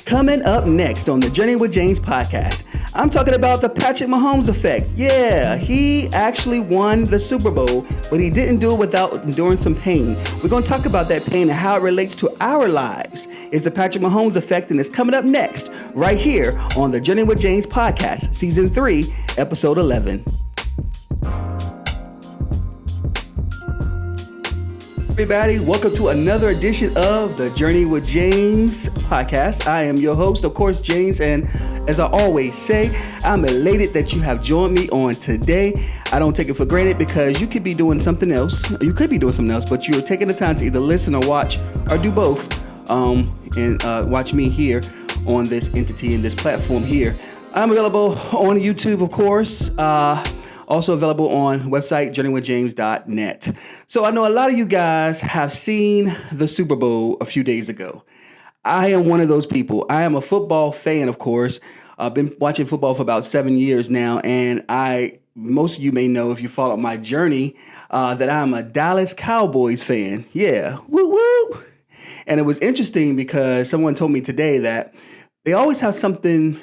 Coming up next on the Journey with James podcast, I'm talking about the Patrick Mahomes effect. Yeah, he actually won the Super Bowl, but he didn't do it without enduring some pain. We're going to talk about that pain and how it relates to our lives. It's the Patrick Mahomes effect, and it's coming up next right here on the Journey with James podcast, season 3, episode 11. Everybody, welcome to another edition of the Journey with James podcast. I am your host, of course, James, and as I always say, I'm elated that you have joined me on today. I don't take it for granted because you could be doing something else. You could be doing something else, but you're taking the time to either listen or watch or do both, and watch me here on this entity and this platform here. I'm available on YouTube, of course. Also available on website, journeywithjames.net. So I know a lot of you guys have seen the Super Bowl a few days ago. I am one of those people. I am a football fan, of course. I've been watching football for about 7 years now, and most of you may know if you follow my journey that I'm a Dallas Cowboys fan. Yeah, woo woo. And it was interesting because someone told me today that they always have something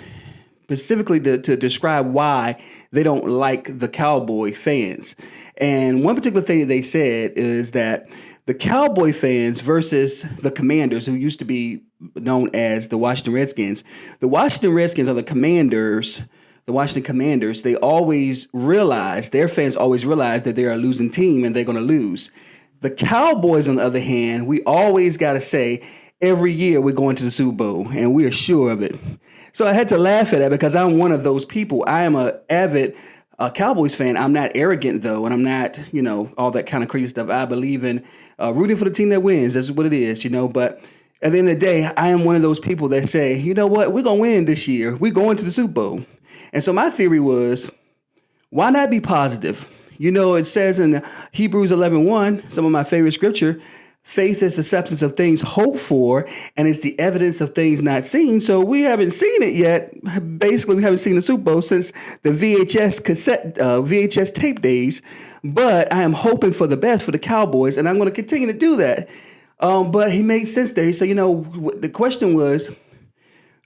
specifically to describe why they don't like the Cowboy fans. And one particular thing that they said is that the Cowboy fans versus the Commanders, who used to be known as the Washington Redskins. The Washington Redskins are the Commanders. The Washington Commanders, their fans always realize that they're a losing team and they're going to lose. The Cowboys, on the other hand, we always got to say, every year we're going to the Super Bowl, and we are sure of it. So I had to laugh at that because I'm one of those people. I am an avid Cowboys fan. I'm not arrogant, though, and I'm not, all that kind of crazy stuff. I believe in rooting for the team that wins. That's what it is, But at the end of the day, I am one of those people that say, you know what, we're going to win this year. We're going to the Super Bowl. And so my theory was, why not be positive? It says in Hebrews 11:1, some of my favorite scripture, faith is the substance of things hoped for, and it's the evidence of things not seen. So we haven't seen it yet. Basically, we haven't seen the Super Bowl since the VHS tape days. But I am hoping for the best for the Cowboys, and I'm going to continue to do that. But he made sense there. He said, the question was,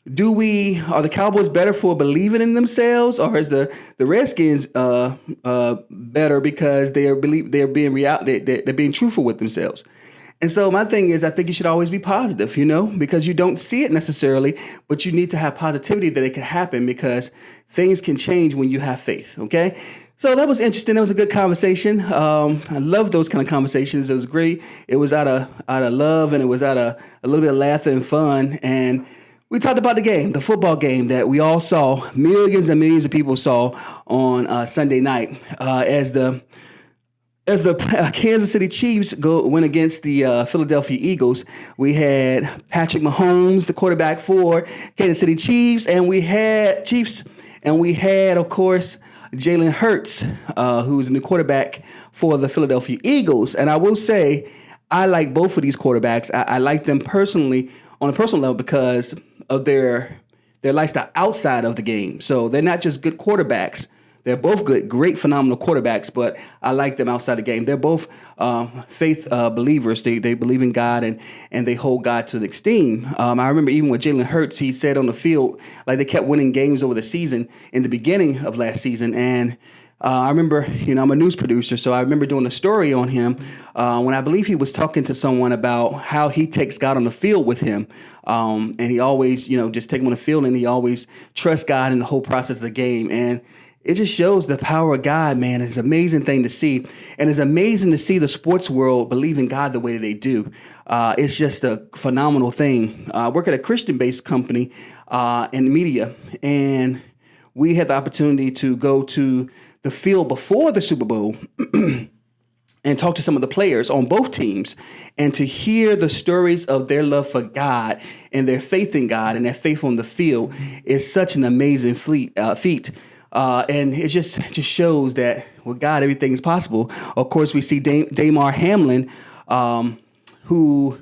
are the Cowboys better for believing in themselves, or is the Redskins better because they're being truthful with themselves? And so my thing is, I think you should always be positive, because you don't see it necessarily, but you need to have positivity that it can happen because things can change when you have faith. Okay. So that was interesting. That was a good conversation. I love those kind of conversations. It was great. It was out of love, and it was out of a little bit of laughter and fun. And we talked about the football game that we all saw, millions and millions of people saw on Sunday night as the Kansas City Chiefs went against the Philadelphia Eagles. We had Patrick Mahomes, the quarterback for Kansas City Chiefs, and we had, of course, Jalen Hurts, who's the new quarterback for the Philadelphia Eagles. And I will say, I like both of these quarterbacks. I like them personally on a personal level because of their lifestyle outside of the game. So they're not just good quarterbacks. They're both good, great, phenomenal quarterbacks, but I like them outside the game. They're both faith believers. They believe in God and they hold God to the esteem. I remember even with Jalen Hurts, he said on the field, like they kept winning games over the season in the beginning of last season. And I remember, I'm a news producer, so I remember doing a story on him when I believe he was talking to someone about how he takes God on the field with him. And he always, just take him on the field, and he always trusts God in the whole process of the game. And it just shows the power of God, man. It's an amazing thing to see. And it's amazing to see the sports world believe in God the way that they do. It's just a phenomenal thing. I work at a Christian-based company in media, and we had the opportunity to go to the field before the Super Bowl and talk to some of the players on both teams and to hear the stories of their love for God and their faith in God and their faith on the field is such an amazing feat. And it just shows that with God, everything is possible. Of course, we see Damar Hamlin, who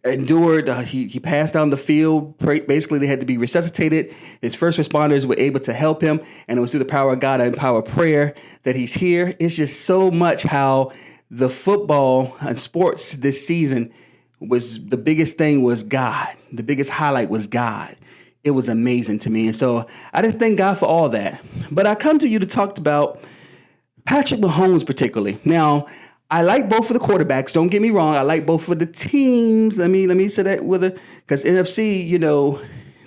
endured. He passed out on the field. Basically, they had to be resuscitated. His first responders were able to help him, and it was through the power of God and power of prayer that he's here. It's just so much how the football and sports this season was the biggest thing was God. The biggest highlight was God. It was amazing to me. And so I just thank God for all that. But I come to you to talk about Patrick Mahomes particularly. Now, I like both of the quarterbacks. Don't get me wrong. I like both of the teams. Let me say that because NFC,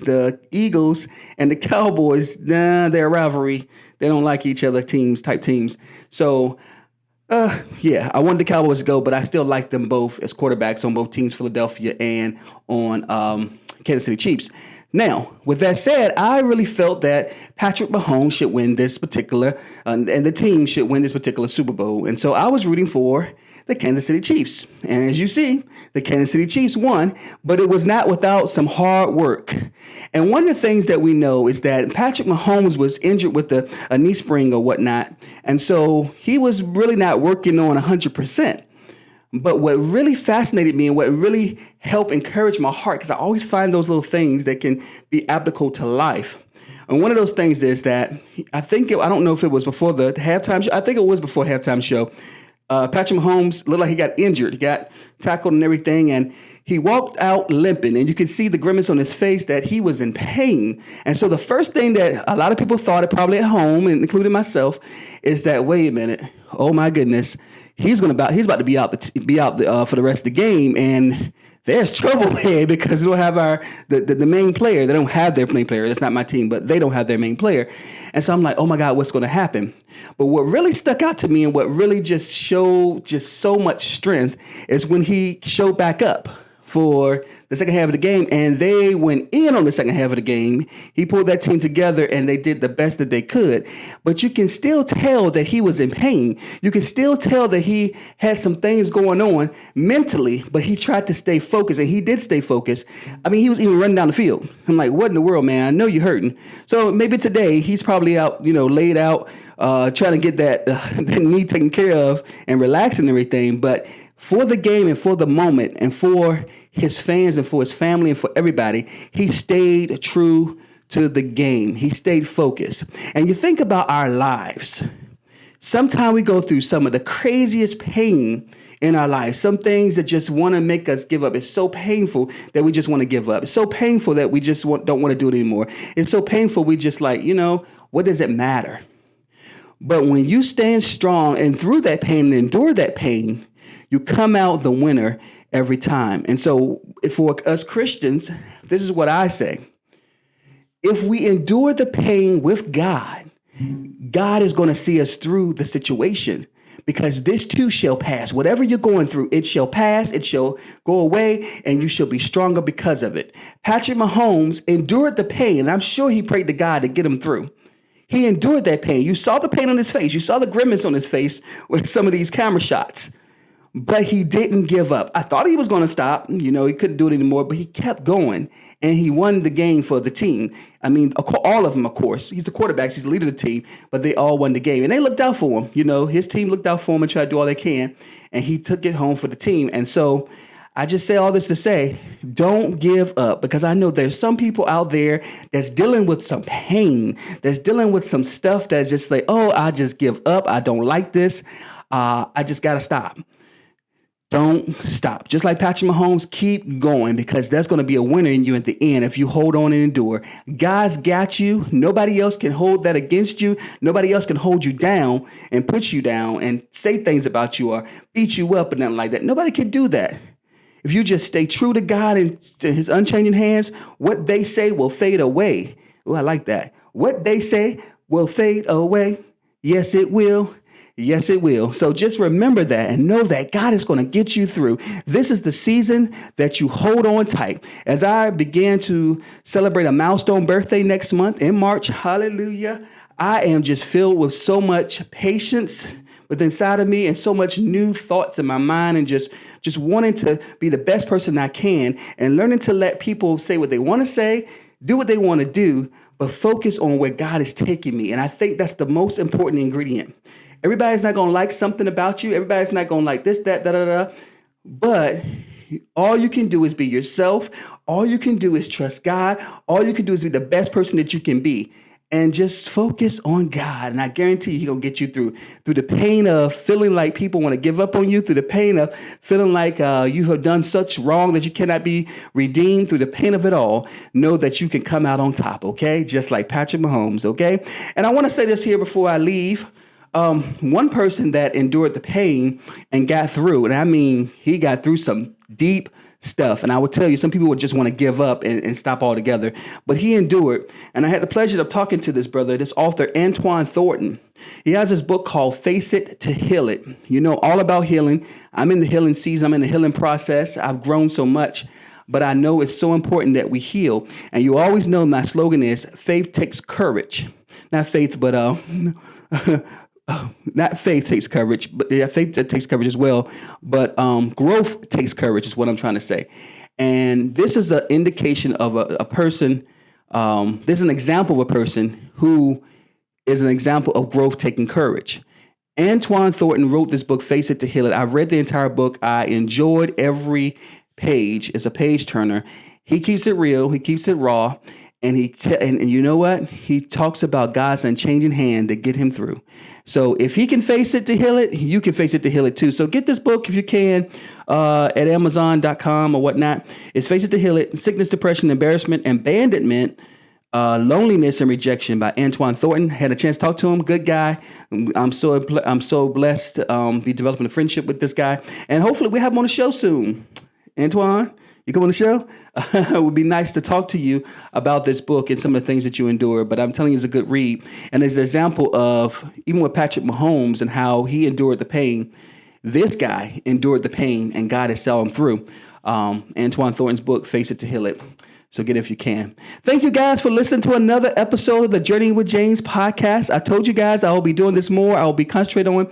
the Eagles and the Cowboys, they're a rivalry. They don't like each other type teams. So, I wanted the Cowboys to go, but I still like them both as quarterbacks on both teams, Philadelphia and on Kansas City Chiefs. Now, with that said, I really felt that Patrick Mahomes should win this particular, and the team should win this particular Super Bowl. And so I was rooting for the Kansas City Chiefs. And as you see, the Kansas City Chiefs won, but it was not without some hard work. And one of the things that we know is that Patrick Mahomes was injured with a knee sprain or whatnot. And so he was really not working on 100%. But what really fascinated me and what really helped encourage my heart, because I always find those little things that can be applicable to life. And one of those things is that I don't know if it was before the halftime show. I think it was before the halftime show. Patrick Mahomes looked like he got injured. He got tackled and everything, and he walked out limping, and you could see the grimace on his face that he was in pain. And so the first thing that a lot of people thought, probably at home, and including myself, is that, wait a minute, oh my goodness, he's about to be out for the rest of the game, and there's trouble here because they don't have the main player. They don't have their main player. That's not my team, but they don't have their main player. And so I'm like, oh my God, what's going to happen? But what really stuck out to me and what really just showed just so much strength is when he showed back up for the second half of the game, and they went in on the second half of the game. He pulled that team together, and they did the best that they could. But you can still tell that he was in pain. You can still tell that he had some things going on mentally, but he tried to stay focused, and he did stay focused. I mean, he was even running down the field. I'm like, what in the world, man? I know you're hurting. So maybe today he's probably out, laid out, trying to get that knee taken care of and relaxing and everything. But for the game and for the moment and for his fans and for his family and for everybody, he stayed true to the game. He stayed focused. And you think about our lives. Sometimes we go through some of the craziest pain in our lives. Some things that just want to make us give up. It's so painful that we just want to give up. It's so painful that we just don't want to do it anymore. It's so painful we just like, what does it matter? But when you stand strong and through that pain and endure that pain, you come out the winner every time. And so for us Christians, this is what I say. If we endure the pain with God, God is going to see us through the situation, because this too shall pass. Whatever you're going through, it shall pass, it shall go away, and you shall be stronger because of it. Patrick Mahomes endured the pain, and I'm sure he prayed to God to get him through. He endured that pain. You saw the pain on his face. You saw the grimace on his face with some of these camera shots. But he didn't give up. I thought he was going to stop. He couldn't do it anymore, but he kept going, and he won the game for the team. I mean, all of them, of course. He's the quarterback. He's the leader of the team, but they all won the game, and they looked out for him. His team looked out for him and tried to do all they can, and he took it home for the team. And so I just say all this to say, don't give up, because I know there's some people out there that's dealing with some pain, that's dealing with some stuff that's just like, oh, I just give up. I don't like this. I just got to stop. Don't stop. Just like Patrick Mahomes, keep going, because there's going to be a winner in you at the end if you hold on and endure. God's got you. Nobody else can hold that against you. Nobody else can hold you down and put you down and say things about you or beat you up and nothing like that. Nobody can do that. If you just stay true to God and to his unchanging hands, what they say will fade away. Oh, I like that. What they say will fade away. Yes, it will. Yes, it will. So just remember that and know that God is going to get you through. This is the season that you hold on tight. As I began to celebrate a milestone birthday next month in March, hallelujah, I am just filled with so much patience within inside of me and so much new thoughts in my mind, and just wanting to be the best person I can and learning to let people say what they want to say, do what they want to do, but focus on where God is taking me. And I think that's the most important ingredient. Everybody's not going to like something about you. Everybody's not going to like this, that, da, da, da. But all you can do is be yourself. All you can do is trust God. All you can do is be the best person that you can be. and just focus on God. And I guarantee you, He's going to get you through the pain of feeling like people want to give up on you, through the pain of feeling like you have done such wrong that you cannot be redeemed, through the pain of it all. Know that you can come out on top, okay? Just like Patrick Mahomes, okay? And I want to say this here before I leave. One person that endured the pain and got through, and I mean, he got through some deep stuff. And I would tell you, some people would just want to give up and stop altogether, but he endured. And I had the pleasure of talking to this brother, this author, Antoine Thornton. He has this book called Face It to Heal It. You know, all about healing. I'm in the healing season. I'm in the healing process. I've grown so much, but I know it's so important that we heal. And you always know my slogan is faith takes courage. Not faith, but not faith takes courage, but yeah, faith takes courage as well. But growth takes courage is what I'm trying to say. And this is an indication of a person. This is an example of a person who is an example of growth taking courage. Antoine Thornton wrote this book, Face It to Heal It. I read the entire book. I enjoyed every page. It's a page turner. He keeps it real. He keeps it raw. And and you know what? He talks about God's unchanging hand to get him through. So if he can face it to heal it, you can face it to heal it too. So get this book if you can at Amazon.com or whatnot. It's Face It to Heal It: Sickness, Depression, Embarrassment, Abandonment, Loneliness, and Rejection by Antoine Thornton. Had a chance to talk to him. Good guy. I'm so blessed to be developing a friendship with this guy. And hopefully we have him on the show soon. Antoine, you come on the show? It would be nice to talk to you about this book and some of the things that you endure. But I'm telling you, it's a good read. And there's an example of, even with Patrick Mahomes and how he endured the pain, this guy endured the pain and God has saw him through. Antoine Thornton's book, Face It to Heal It. So get it if you can. Thank you guys for listening to another episode of the Journey with James podcast. I told you guys I will be doing this more. I will be concentrating on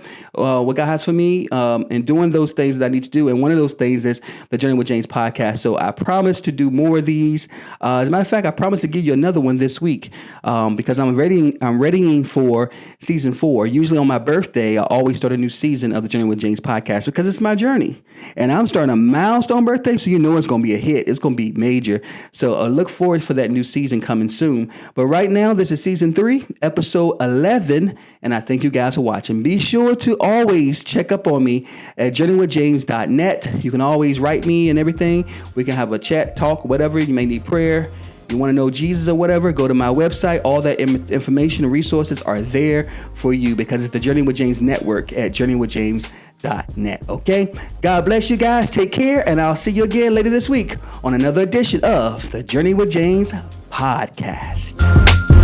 what God has for me and doing those things that I need to do. And one of those things is the Journey with James podcast. So I promise to do more of these. As a matter of fact, I promise to give you another one this week because I'm readying for season 4. Usually on my birthday, I always start a new season of the Journey with James podcast because it's my journey. And I'm starting a milestone birthday, so you know it's going to be a hit. It's going to be major. So look forward for that new season coming soon. But right now, this is season 3, episode 11, and I thank you guys for watching. Be sure to always check up on me at journeywithjames.net. You can always write me and everything. We can have a chat, talk, whatever. You may need prayer. You want to know Jesus or whatever, go to my website. All that information and resources are there for you because it's the Journey with James network at journeywithjames.net. Okay? God bless you guys. Take care, and I'll see you again later this week on another edition of the Journey with James podcast.